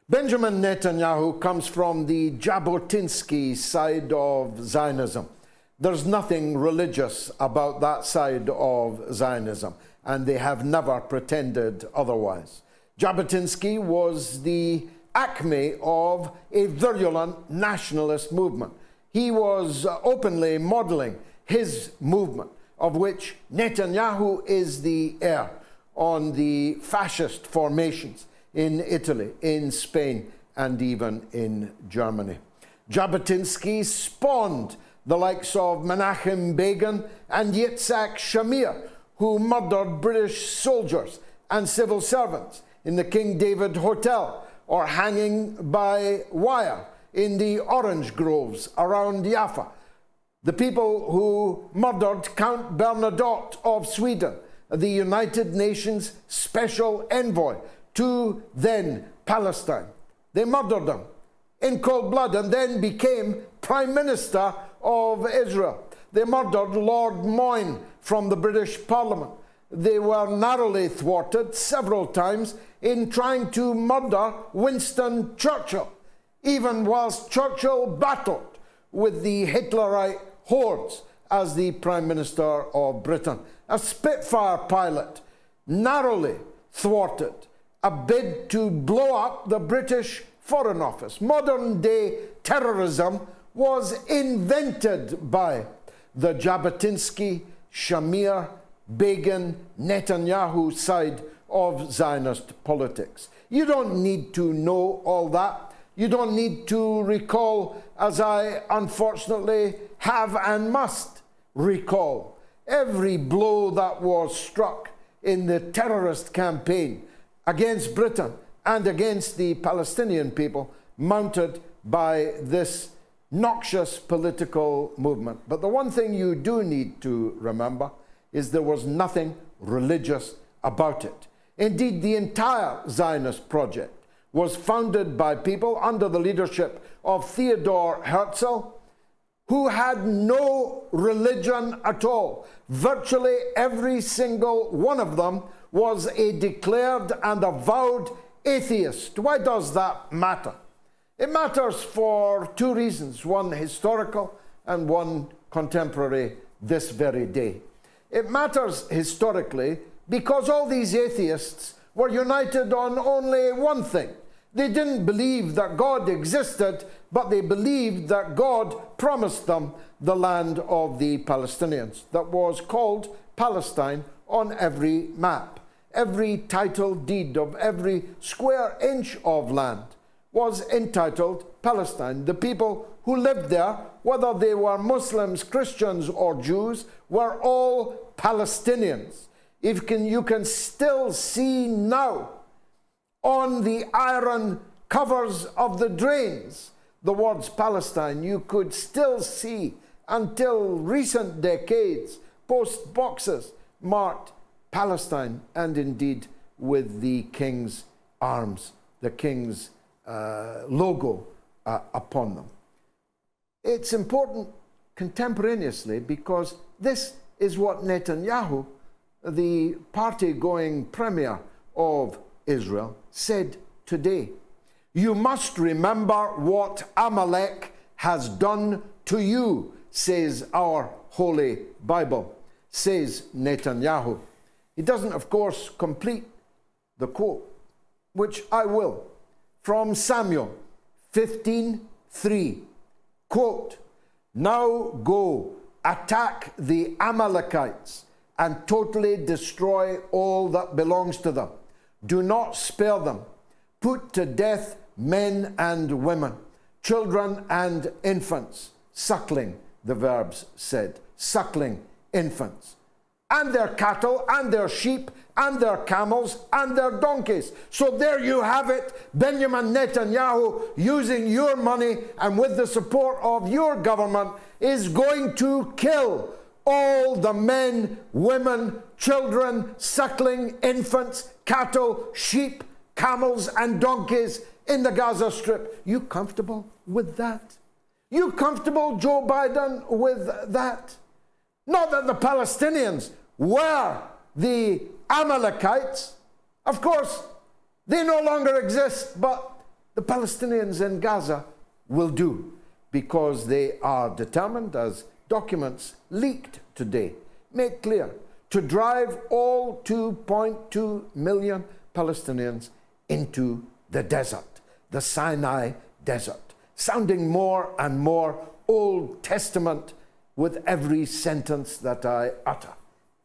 Benjamin Netanyahu comes from the Jabotinsky side of Zionism. There's nothing religious about that side of Zionism, and they have never pretended otherwise. Jabotinsky was the acme of a virulent nationalist movement. He was openly modeling his movement, of which Netanyahu is the heir, on the fascist formations in Italy, in Spain, and even in Germany. Jabotinsky spawned the likes of Menachem Begin and Yitzhak Shamir, who murdered British soldiers and civil servants in the King David Hotel, or hanging by wire in the orange groves around Jaffa. The people who murdered Count Bernadotte of Sweden, the United Nations Special Envoy to then Palestine. They murdered him in cold blood and then became Prime Minister of Israel. They murdered Lord Moyne from the British Parliament. They were narrowly thwarted several times in trying to murder Winston Churchill, even whilst Churchill battled with the Hitlerite hordes as the Prime Minister of Britain. A Spitfire pilot narrowly thwarted a bid to blow up the British Foreign Office. Modern day terrorism was invented by the Jabotinsky, Shamir, Begin, Netanyahu side of Zionist politics. You don't need to know all that. You don't need to recall, as I unfortunately have and must recall, every blow that was struck in the terrorist campaign against Britain and against the Palestinian people mounted by this noxious political movement. But the one thing you do need to remember is there was nothing religious about it. Indeed, the entire Zionist project was founded by people under the leadership of Theodor Herzl, who had no religion at all. Virtually every single one of them was a declared and avowed atheist. Why does that matter? It matters for two reasons, one historical and one contemporary this very day. It matters historically because all these atheists were united on only one thing. They didn't believe that God existed, but they believed that God promised them the land of the Palestinians that was called Palestine on every map. Every title deed of every square inch of land was entitled Palestine. The people who lived there, whether they were Muslims, Christians, or Jews, were all Palestinians. You can still see now on the iron covers of the drains the words Palestine. You could still see, until recent decades, post boxes marked Palestine, and indeed with the king's arms, the king's logo upon them. It's important contemporaneously because this is what Netanyahu, the party-going premier of Israel, said today. You must remember what Amalek has done to you, says our Holy Bible, says Netanyahu. He doesn't, of course, complete the quote, which I will, from Samuel 15:3. Quote, now go, attack the Amalekites and totally destroy all that belongs to them. Do not spare them. Put to death men and women, children and infants. Suckling, the verbs said, suckling infants. And their cattle, and their sheep, and their camels, and their donkeys. So there you have it, Benjamin Netanyahu, using your money and with the support of your government, is going to kill all the men, women, children, suckling infants, cattle, sheep, camels, and donkeys in the Gaza Strip. You comfortable with that? You comfortable, Joe Biden, with that? Not that the Palestinians were the Amalekites. Of course, they no longer exist, but the Palestinians in Gaza will do, because they are determined, as documents leaked today make clear, to drive all 2.2 million Palestinians into the desert, the Sinai desert, sounding more and more Old Testament with every sentence that I utter,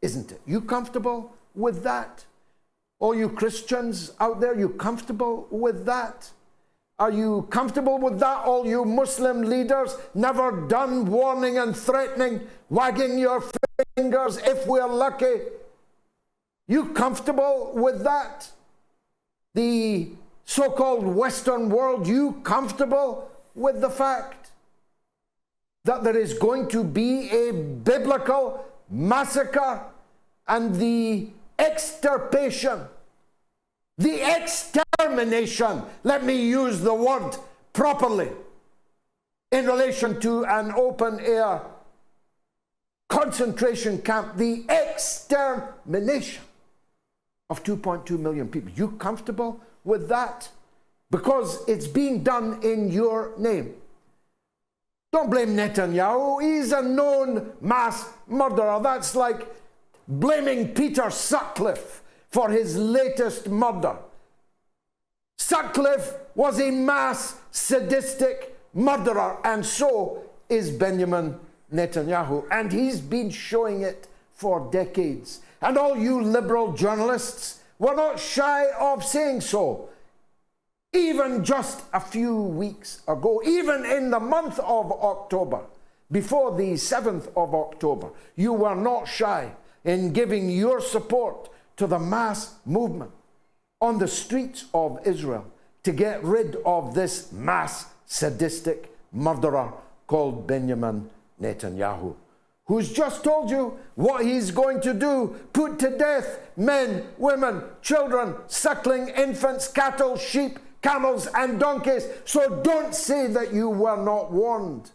isn't it? You comfortable with that? All you Christians out there, you comfortable with that? Are you comfortable with that? All you Muslim leaders, never done warning and threatening, wagging your fingers if we're lucky. You comfortable with that? The so-called Western world, you comfortable with the fact that there is going to be a biblical massacre and the extirpation, the extermination, let me use the word properly, in relation to an open-air concentration camp, the extermination of 2.2 million people. You comfortable with that? Because it's being done in your name. Don't blame Netanyahu. He's a known mass murderer. That's like blaming Peter Sutcliffe for his latest murder. Sutcliffe was a mass sadistic murderer, and so is Benjamin Netanyahu. And he's been showing it for decades. And all you liberal journalists were not shy of saying so. Even just a few weeks ago, even in the month of October, before the 7th of October, you were not shy in giving your support to the mass movement on the streets of Israel to get rid of this mass sadistic murderer called Benjamin Netanyahu, who's just told you what he's going to do: put to death men, women, children, suckling infants, cattle, sheep, camels and donkeys. So don't say that you were not warned.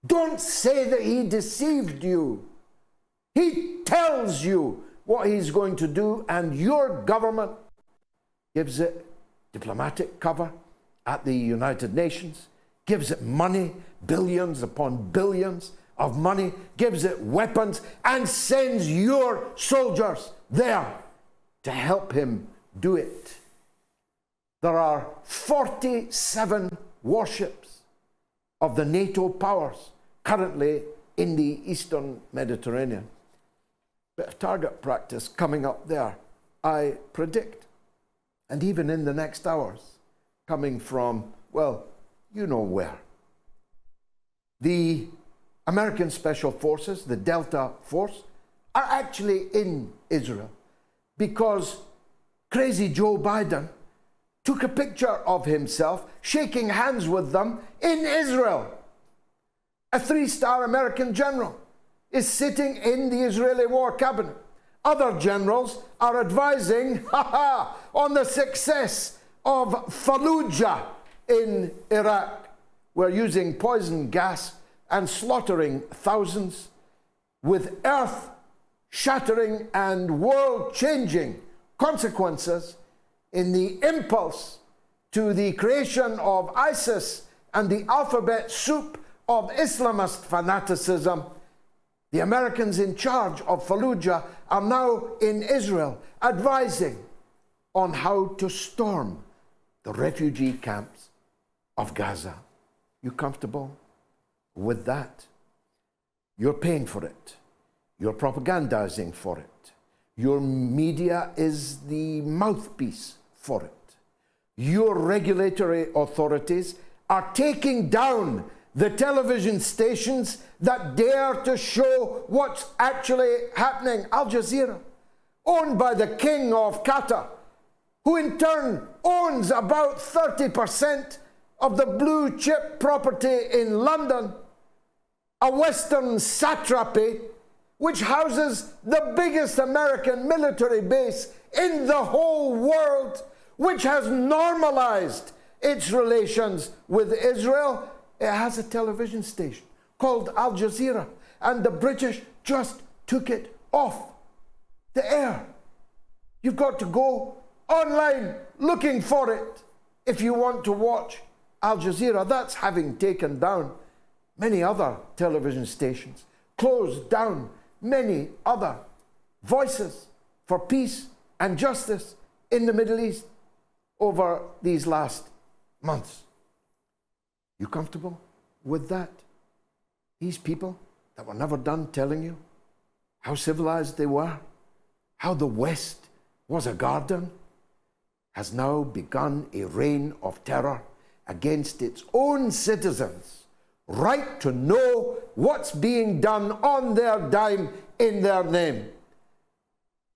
Don't say that he deceived you. He tells you what he's going to do, and your government gives it diplomatic cover at the United Nations, gives it money, billions upon billions of money, gives it weapons, and sends your soldiers there to help him do it. There are 47 warships of the NATO powers currently in the Eastern Mediterranean. Bit of target practice coming up there, I predict. And even in the next hours, coming from, well, you know where. The American Special Forces, the Delta Force, are actually in Israel because crazy Joe Biden took a picture of himself shaking hands with them in Israel. A 3-star American general is sitting in the Israeli war cabinet. Other generals are advising on the success of Fallujah in Iraq. We're using poison gas and slaughtering thousands with earth-shattering and world-changing consequences in the impulse to the creation of ISIS and the alphabet soup of Islamist fanaticism. The Americans in charge of Fallujah are now in Israel advising on how to storm the refugee camps of Gaza. You comfortable with that? You're paying for it. You're propagandizing for it. Your media is the mouthpiece for it. Your regulatory authorities are taking down the television stations that dare to show what's actually happening. Al Jazeera, owned by the King of Qatar, who in turn owns about 30% of the blue chip property in London, a Western satrapy which houses the biggest American military base in the whole world, which has normalized its relations with Israel. It has a television station called Al Jazeera, and the British just took it off the air. You've got to go online looking for it. If you want to watch Al Jazeera, that's having taken down many other television stations, closed down many other voices for peace and justice in the Middle East over these last months. You comfortable with that? These people that were never done telling you how civilized they were, how the West was a garden, has now begun a reign of terror against its own citizens' right to know what's being done on their dime in their name.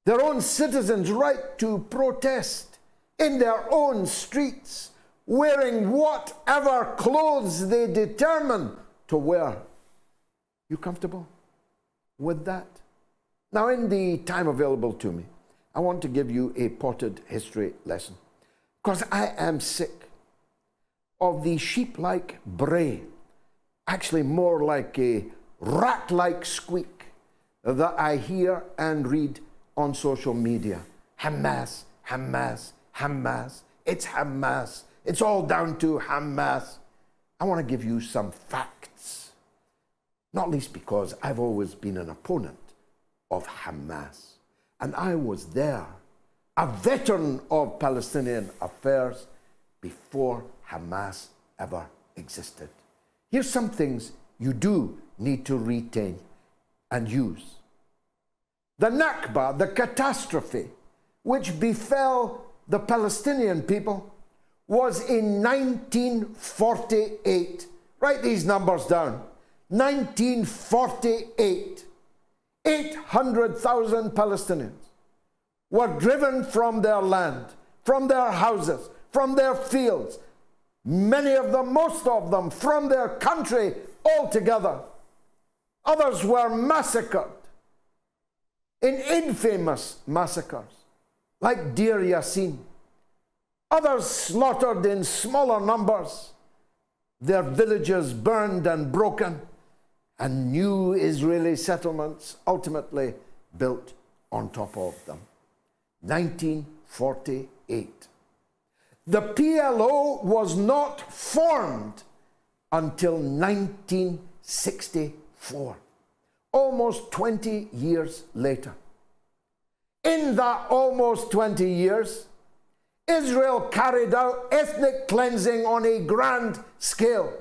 Their own citizens' right to protest in their own streets, wearing whatever clothes they determine to wear. You comfortable with that? Now, in the time available to me, I want to give you a potted history lesson, because I am sick of the sheep-like bray, actually more like a rat-like squeak, that I hear and read on social media. Hamas, Hamas, Hamas. It's Hamas. It's all down to Hamas. I want to give you some facts, not least because I've always been an opponent of Hamas. And I was there, a veteran of Palestinian affairs, before Hamas ever existed. Here's some things you do need to retain and use. The Nakba, the catastrophe which befell the Palestinian people, was in 1948. Write these numbers down. 1948. 800,000 Palestinians were driven from their land, from their houses, from their fields, many of them, most of them, from their country altogether. Others were massacred in infamous massacres, like Deir Yassin. Others slaughtered in smaller numbers, their villages burned and broken, and new Israeli settlements ultimately built on top of them. 1948. The PLO was not formed until 1964, almost 20 years later. In that almost 20 years, Israel carried out ethnic cleansing on a grand scale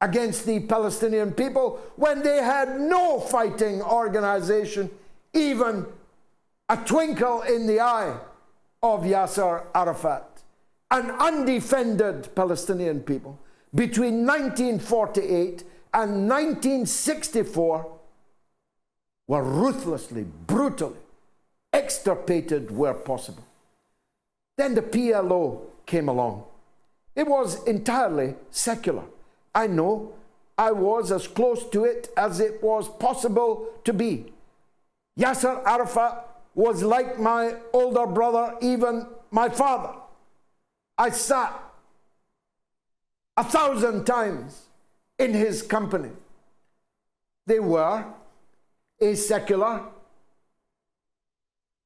against the Palestinian people when they had no fighting organization, even a twinkle in the eye of Yasser Arafat. An undefended Palestinian people between 1948 and 1964 were ruthlessly, brutally extirpated where possible. Then the PLO came along. It was entirely secular. I know I was as close to it as it was possible to be. Yasser Arafat was like my older brother, even my father. I sat 1,000 times in his company. They were a secular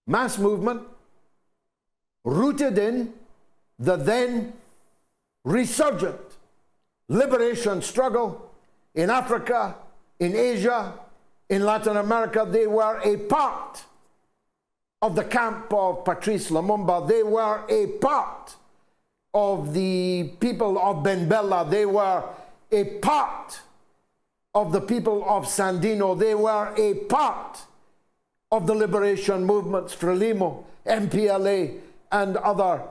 mass movement rooted in the then resurgent liberation struggle in Africa, in Asia, in Latin America. They were a part of the camp of Patrice Lumumba. They were a part of the people of Ben Bella. They were a part of the people of Sandino. They were a part of the liberation movements, Frelimo, MPLA, and other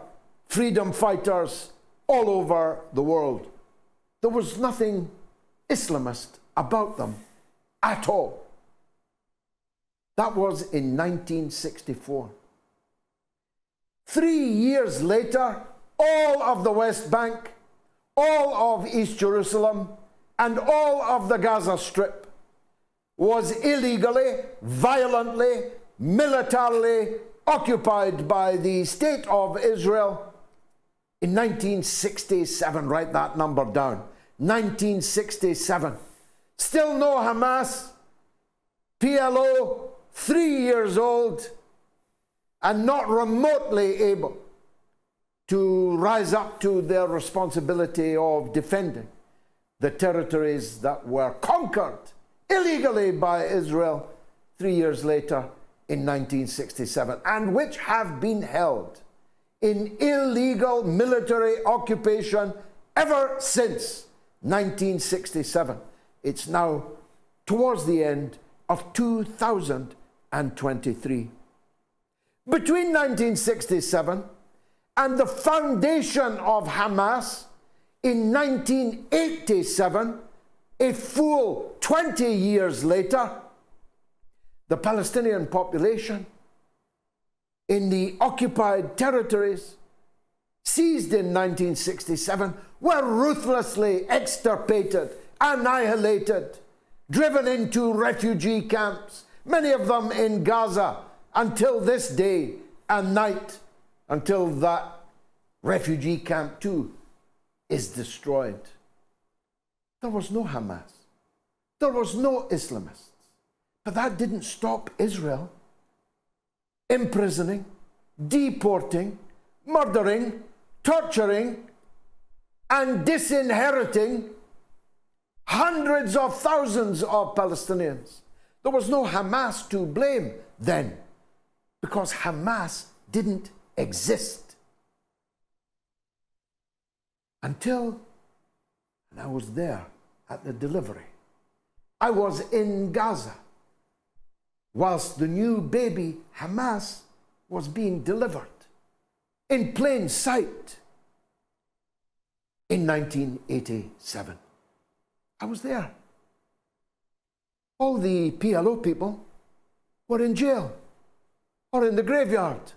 freedom fighters all over the world. There was nothing Islamist about them at all. That was in 1964. 3 years later, all of the West Bank, all of East Jerusalem, and all of the Gaza Strip was illegally, violently, militarily occupied by the State of Israel in 1967. Write that number down. 1967. Still no Hamas. PLO, 3 years old, and not remotely able to rise up to their responsibility of defending the territories that were conquered illegally by Israel 3 years later in 1967, and which have been held in illegal military occupation ever since 1967. It's now towards the end of 2023. Between 1967 and the foundation of Hamas in 1987, a full 20 years later, the Palestinian population in the occupied territories seized in 1967 were ruthlessly extirpated, annihilated, driven into refugee camps, many of them in Gaza, until this day and night, until that refugee camp too is destroyed. There was no Hamas. There was no Islamists. But that didn't stop Israel imprisoning, deporting, murdering, torturing, and disinheriting hundreds of thousands of Palestinians. There was no Hamas to blame then, because Hamas didn't exist until, and I was there at the delivery. I was in Gaza whilst the new baby Hamas was being delivered in plain sight in 1987. I was there. All the PLO people were in jail, or in the graveyard,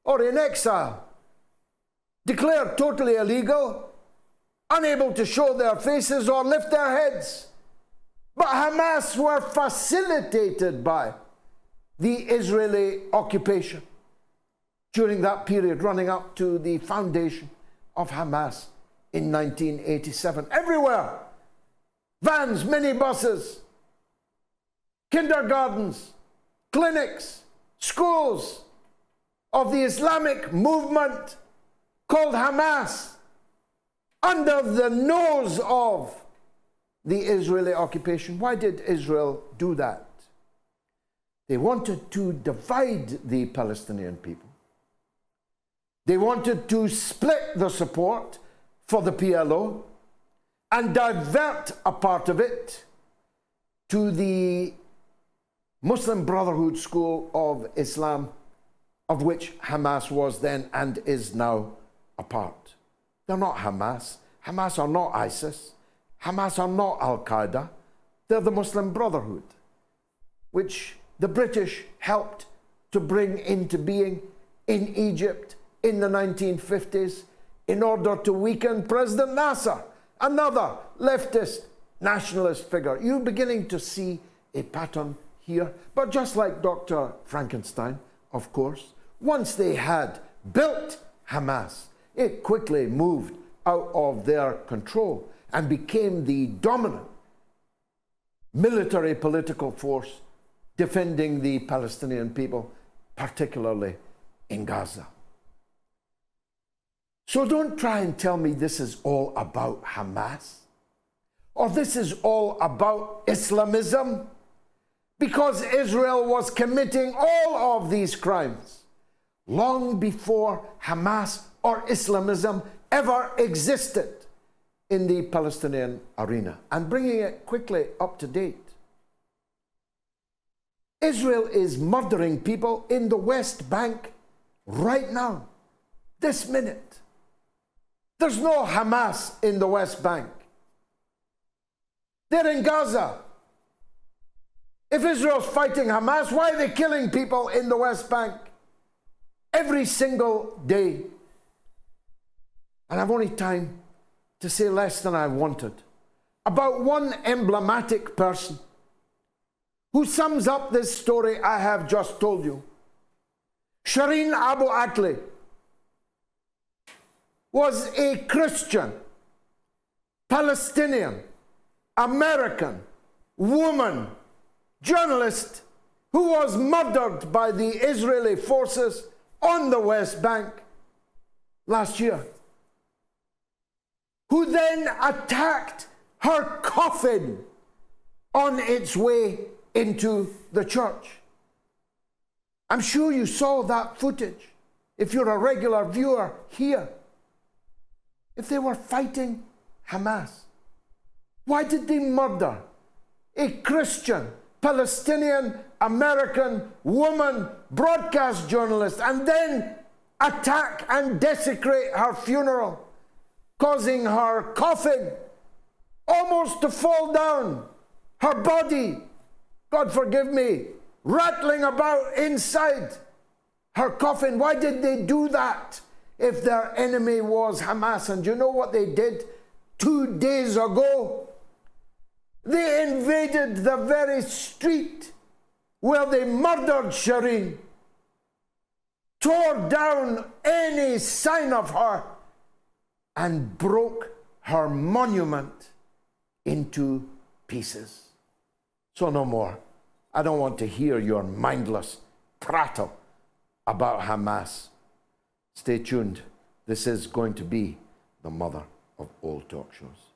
or in exile, declared totally illegal, unable to show their faces or lift their heads. But Hamas were facilitated by the Israeli occupation during that period running up to the foundation of Hamas in 1987. Everywhere, vans, minibuses, kindergartens, clinics, schools of the Islamic movement called Hamas, under the nose of the Israeli occupation. Why did Israel do that? They wanted to divide the Palestinian people. They wanted to split the support for the PLO and divert a part of it to the Muslim Brotherhood School of Islam, of which Hamas was then and is now a part. They're not Hamas. Hamas are not ISIS. Hamas are not Al-Qaeda. They're the Muslim Brotherhood, which the British helped to bring into being in Egypt in the 1950s in order to weaken President Nasser, another leftist nationalist figure. You're beginning to see a pattern here. But just like Dr. Frankenstein, of course, once they had built Hamas, it quickly moved out of their control and became the dominant military political force defending the Palestinian people, particularly in Gaza. So don't try and tell me this is all about Hamas, or this is all about Islamism, because Israel was committing all of these crimes long before Hamas or Islamism ever existed in the Palestinian arena. And bringing it quickly up to date, Israel is murdering people in the West Bank right now, this minute. There's no Hamas in the West Bank. They're in Gaza. If Israel's fighting Hamas, why are they killing people in the West Bank every single day? And I've only time to say less than I wanted about one emblematic person who sums up this story I have just told you. Shireen Abu Akleh was a Christian, Palestinian, American woman, journalist who was murdered by the Israeli forces on the West Bank last year, who then attacked her coffin on its way into the church. I'm sure you saw that footage if you're a regular viewer here. If they were fighting Hamas, why did they murder a Christian, Palestinian, American woman, broadcast journalist, and then attack and desecrate her funeral, causing her coffin almost to fall down, her body, God forgive me, rattling about inside her coffin? Why did they do that if their enemy was Hamas? And you know what they did 2 days ago? They invaded the very street where they murdered Shireen, tore down any sign of her, and broke her monument into pieces. So no more. I don't want to hear your mindless prattle about Hamas. Stay tuned. This is going to be the mother of all talk shows.